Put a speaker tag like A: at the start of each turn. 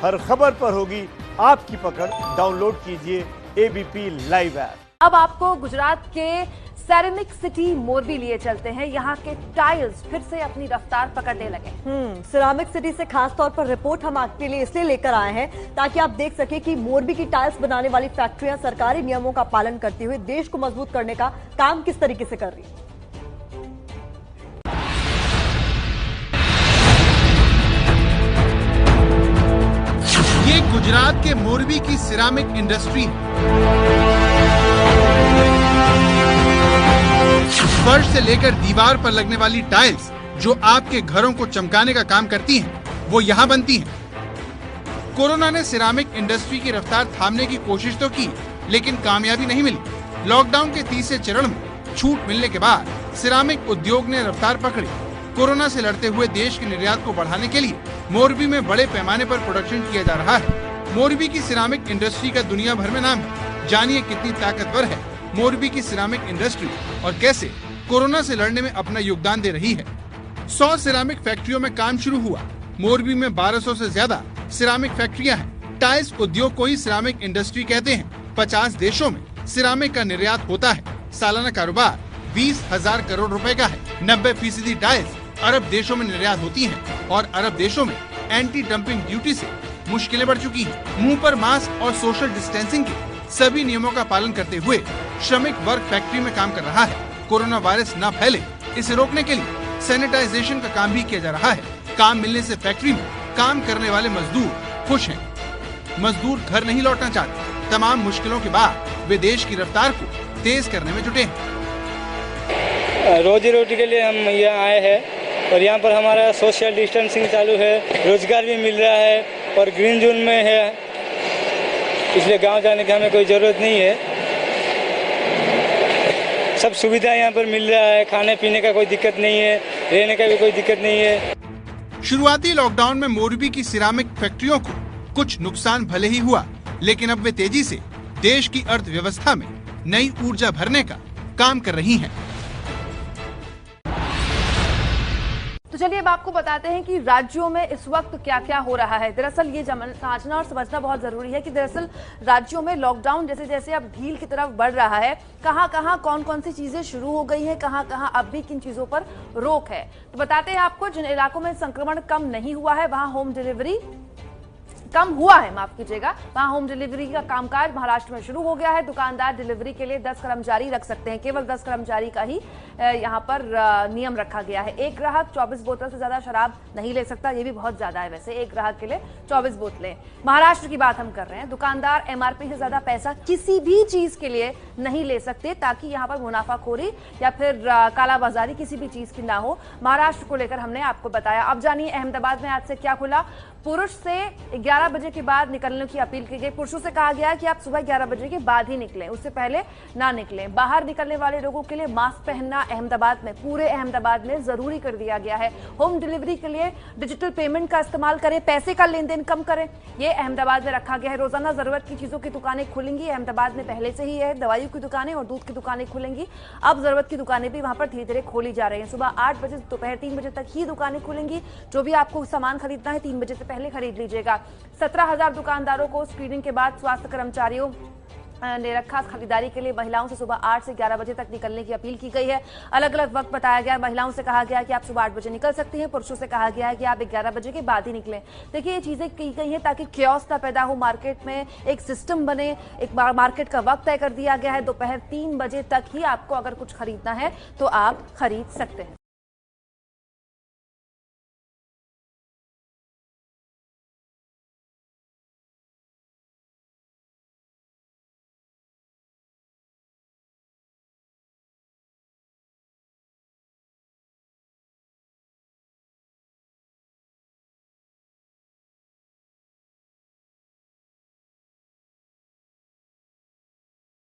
A: हर खबर पर होगी आपकी पकड़। डाउनलोड कीजिए एबीपी लाइव ऐप।
B: अब आपको गुजरात के सेरेमिक सिटी मोरबी लिए चलते हैं। यहाँ के टाइल्स फिर से अपनी रफ्तार पकड़ने लगे।
C: सेरामिक सिटी से खास तौर पर रिपोर्ट हम आपके लिए इसलिए लेकर आए हैं ताकि आप देख सके कि मोरबी की टाइल्स बनाने वाली फैक्ट्रियां सरकारी नियमों का पालन करते हुए देश को मजबूत करने का काम किस तरीके से कर रही है।
D: ये गुजरात के मोरबी की सिरामिक इंडस्ट्री है। फर्श से लेकर दीवार पर लगने वाली टाइल्स जो आपके घरों को चमकाने का काम करती हैं, वो यहाँ बनती हैं। कोरोना ने सिरामिक इंडस्ट्री की रफ्तार थामने की कोशिश तो की, लेकिन कामयाबी नहीं मिली। लॉकडाउन के तीसरे चरण में छूट मिलने के बाद सिरामिक उद्योग ने रफ्तार पकड़ी। कोरोना से लड़ते हुए देश के निर्यात को बढ़ाने के लिए मोरबी में बड़े पैमाने पर प्रोडक्शन किया जा रहा है। मोरबी की सिरामिक इंडस्ट्री का दुनिया भर में नाम है। जानिए कितनी ताकतवर है मोरबी की सिरामिक इंडस्ट्री और कैसे कोरोना से लड़ने में अपना योगदान दे रही है। 100 सिरामिक फैक्ट्रियों में काम शुरू हुआ। मोरबी में 1200 से ज्यादा सिरामिक फैक्ट्रियां हैं। टाइल्स उद्योग को ही सिरामिक इंडस्ट्री कहते हैं। 50 देशों में सिरामिक का निर्यात होता है। सालाना कारोबार 20,000 करोड़ रुपए का है। 90% टाइल्स अरब देशों में निर्यात होती हैं और अरब देशों में एंटी डंपिंग ड्यूटी से मुश्किलें बढ़ चुकी हैं। मुंह पर मास्क और सोशल डिस्टेंसिंग के सभी नियमों का पालन करते हुए श्रमिक वर्ग फैक्ट्री में काम कर रहा है। कोरोना वायरस न फैले, इसे रोकने के लिए सैनिटाइजेशन का काम भी किया जा रहा है। काम मिलने से फैक्ट्री में काम करने वाले मजदूर खुश हैं। मजदूर घर नहीं लौटना चाहते। तमाम मुश्किलों के बाद वे देश की रफ्तार को तेज करने में जुटे हैं।
E: रोजी रोटी के लिए हम यहाँ आए हैं और यहाँ पर हमारा सोशल डिस्टेंसिंग चालू है। रोजगार भी मिल रहा है और ग्रीन जोन में है, इसलिए गांव जाने की हमें कोई ज़रूरत नहीं है। सब सुविधा यहाँ पर मिल रहा है। खाने पीने का कोई दिक्कत नहीं है, रहने का भी कोई दिक्कत नहीं है।
D: शुरुआती लॉकडाउन में मोरबी की सिरामिक फैक्ट्रियों को कुछ नुकसान भले ही हुआ, लेकिन अब वे तेजी से देश की अर्थव्यवस्था में नई ऊर्जा भरने का काम कर रही हैं।
B: तो चलिए अब आपको बताते हैं कि राज्यों में इस वक्त क्या क्या हो रहा है। दरअसल ये समझना और समझना बहुत जरूरी है कि दरअसल राज्यों में लॉकडाउन जैसे जैसे अब ढील की तरफ बढ़ रहा है, कहां कहां कौन कौन सी चीजें शुरू हो गई हैं, कहां कहां अब भी किन चीजों पर रोक है। तो बताते हैं आपको, जिन इलाकों में संक्रमण कम नहीं हुआ है वहां होम डिलीवरी कम हुआ है, माफ कीजिएगा, वहां होम डिलीवरी का कामकाज महाराष्ट्र में शुरू हो गया है। दुकानदार डिलीवरी के लिए 10 कर्मचारी रख सकते हैं। केवल 10 कर्मचारी का ही यहां पर नियम रखा गया है। एक ग्राहक 24 बोतल से ज्यादा शराब नहीं ले सकता। ये भी बहुत ज्यादा है वैसे, एक ग्राहक के लिए 24 बोतलें। महाराष्ट्र की बात हम कर रहे हैं। दुकानदार एमआरपी से ज्यादा पैसा किसी भी चीज के लिए नहीं ले सकते ताकि यहां पर मुनाफाखोरी या फिर कालाबाजारी किसी भी चीज की ना हो। महाराष्ट्र को लेकर हमने आपको बताया। अब जानिए अहमदाबाद में आज से क्या खुला। पुरुष से 11 बजे के बाद निकलने की अपील की गई। पुरुषों से कहा गया कि आप सुबह 11 बजे के बाद ही निकलें, उससे पहले ना निकलें। बाहर निकलने वाले लोगों के लिए मास्क पहनना अहमदाबाद में, पूरे अहमदाबाद में जरूरी कर दिया गया है। होम डिलीवरी के लिए डिजिटल पेमेंट का इस्तेमाल करें, पैसे का लेन देन कम करें, ये अहमदाबाद में रखा गया है। रोजाना जरूरत की चीजों की दुकानें खुलेंगी। अहमदाबाद में पहले से ही है, दवाइयों की दुकानें और दूध की दुकानें खुलेंगी। अब जरूरत की दुकानें भी वहां पर धीरे धीरे खोली जा रही है। सुबह 8 बजे दोपहर 3 बजे तक ही दुकानें खुलेंगी। जो भी आपको सामान खरीदना है 3 बजे से पहले खरीद लीजिएगा। 17,000 दुकानदारों को स्क्रीनिंग के बाद स्वास्थ्य कर्मचारियों ने रखा खरीदारी के लिए। महिलाओं से सुबह 8 से 11 बजे तक निकलने की अपील की गई है। अलग अलग वक्त बताया गया। महिलाओं से कहा गया कि आप सुबह 8 बजे निकल सकती हैं। पुरुषों से कहा गया है कि आप 11 बजे के बाद ही निकलें। देखिए ये चीजें की गई हैं ताकि क्योस ना पैदा हो, मार्केट में एक सिस्टम बने। एक मार्केट का वक्त तय कर दिया गया है। दोपहर 3 बजे तक ही आपको अगर कुछ खरीदना है तो आप खरीद सकते हैं।